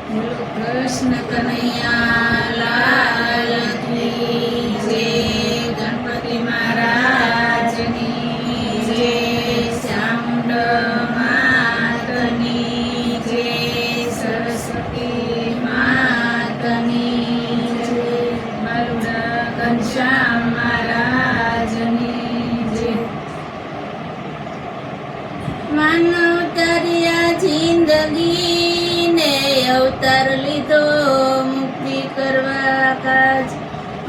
બોલો કૃષ્ણ કનૈયા લાલ કી જય. ગણપતિ મહારાજની જય. ચામુંડ માતની જય. સરસ્વતી માતની જય. બાલુડા ઘનશ્યામ મહારાજની જય. માનવ તરિયા જિંદગી ને અવતાર લીધો મુક્તિ કરવા કાજ.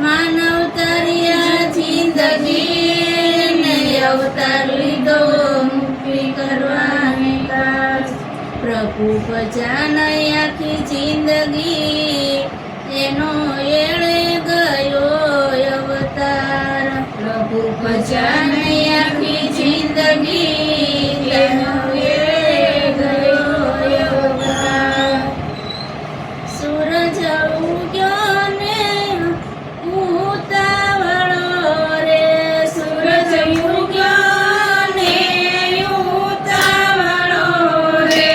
માનવ તરિયા જિંદગી ને અવતાર લીધો મુક્તિ કરવાને કાજ. પ્રભુ ભજાન આખી જિંદગી એનો એળે ગયો અવતાર. પ્રભુ ભજાન આખી જિંદગી એનો એળે ગયો અવતાર. સૂરજ ઉગ્યો ને ઉતાવળો રે. સૂરજ ઉગ્યો ને ઉતાવળો રે.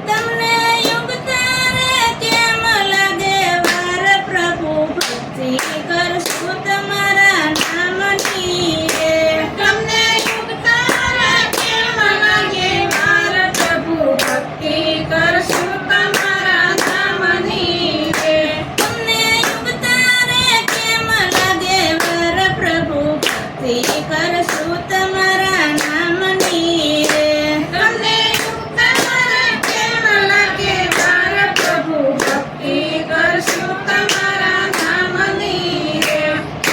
તમને યુગતા રે કેમ લાગે વાર. પ્રભુ ભક્તિ કરશું તમારા નામની રે. તમને યુગતા રે કેમ લાગે વાર. પ્રભુ ભક્તિ કરશું તમારા નામની રે. તમને યુગતા રે કેમ લાગે વાર. પ્રભુ ભક્તિ કરશું તમારા નામની રે. તમને યુગતા રે કેમ લાગે વાર. પ્રભુ ભક્તિ કરશું તમારા નામની રે.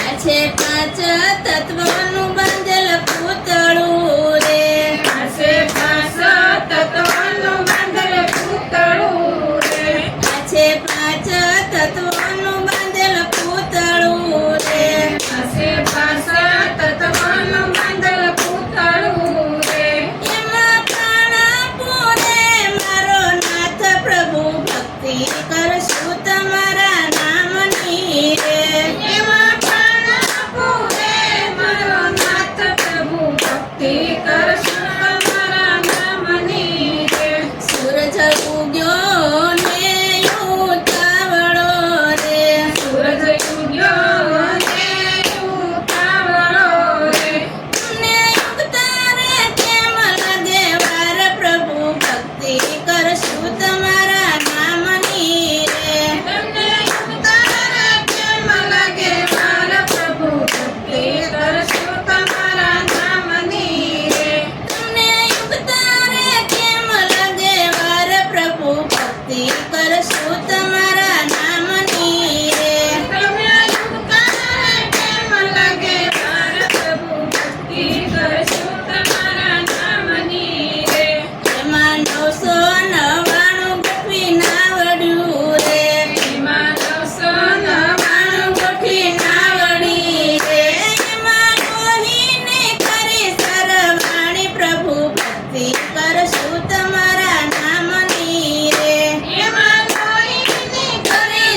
આ છે પાંચ તત્વનું બંધેલ પૂતળું રે. આ છે પાંચ તત્વનું બંધેલ પૂતળું રે. આ છે પાંચ તત્વનું બંધેલ પૂતળું રે. આ છે પાંચ તત્વનું બંધેલ પૂતળું રે. એમાં પ્રાણ પૂરે મારો નાથ. પ્રભુ ભક્તિ કરશું તમારા નામની રે. એમાં પ્રાણ પૂરે મારો નાથ. પ્રભુ ભક્તિ કરશું તમારા નામની રે. સૂરજ ઉગ્યો ને ઉતાવળો રે. સૂરજ ઉગ્યો ને ઉતાવળો રે. તમને યુગતા રે કેમ લાગે વાર. પ્રભુ ભક્તિ કરશું તમારા નામની રે. તમને યુગતા રે કેમ લાગે વાર. પ્રભુ ભક્તિ કરશું તમારા નામની રે. તમને યુગતા રે કેમ લાગે વાર. પ્રભુ ભક્તિ કરશું તમારા નામની રે. તમને યુગતા રે કેમ લાગે વાર. પ્રભુ ભક્તિ કરશું તમારા નામની રે. એમાં 999 ગોઠવી નાવડ્યું રે. એમાં 999 ગોઠવી નાવડી રે. એમાં લોહીને કરી સરવાણી. પ્રભુ ભક્તિ કરશું તમારા નામની રે. એમાં લોહીને કરી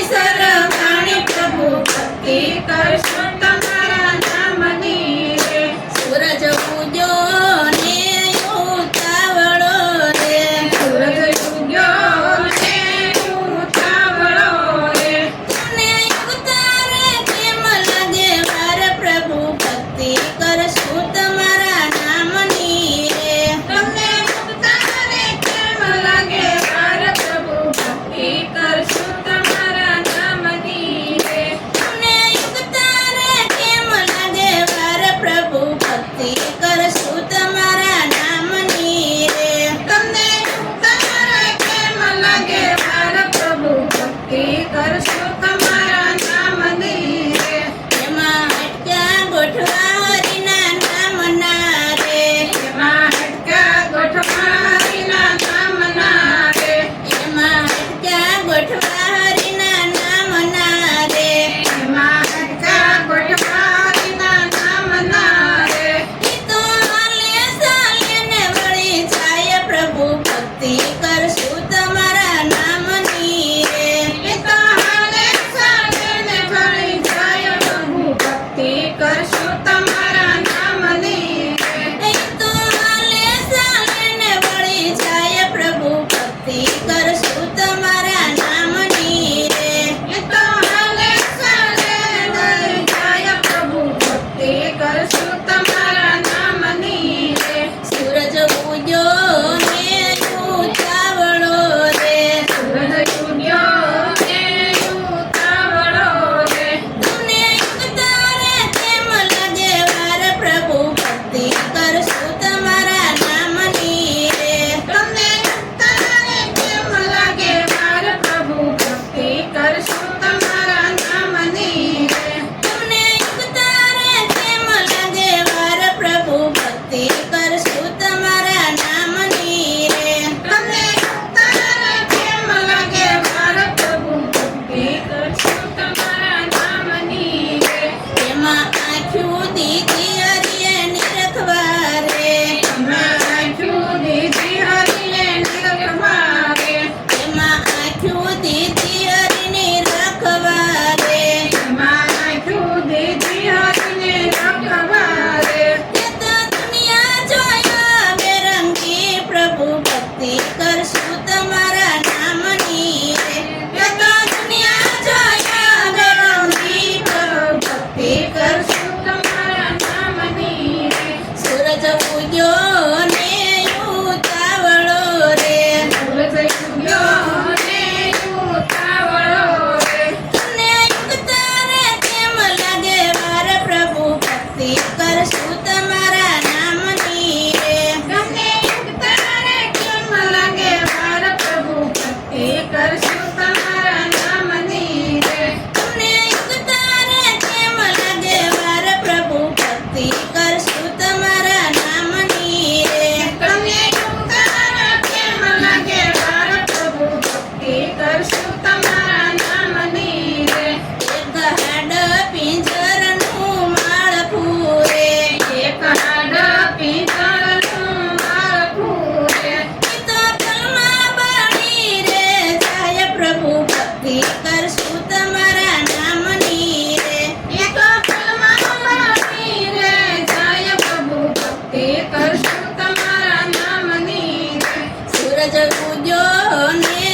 ભક્તિ કરશું તમારા નામની રે એક પલમાં મારી રે જાય પ્રભુ ભક્તિ કરશું તમારા નામની રે સૂરજ ઉગ્યો ને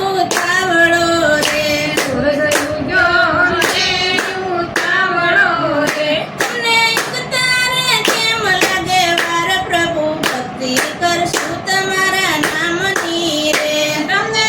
ઉતાવળો રે સૂરજ ઉગ્યો ને ઉતાવળો રે તમને યુગ તારે કેમ લાગે વાર પ્રભુ ભક્તિ કરશું તમારા નામની રે તમને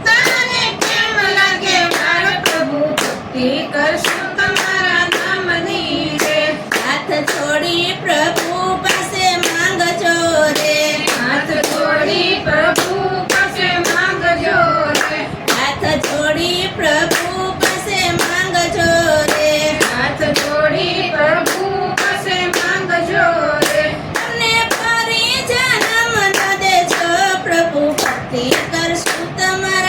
તારે કેમ લાગે વાર પ્રભુ ભક્તિ કરશું તમારા નામની રે હાથ છોડી પ્રભુ પાસે માંગજો રે હાથ જોડી પ્રભુ પાસે માંગજો રે હાથ છોડી પ્રભુ પાસે માંગજો રે હાથ જોડી પ્રભુ પાસે માંગજો રે તમને ફરી જન્મ ન દેજો પ્રભુ ભક્તિ કરશું તમારા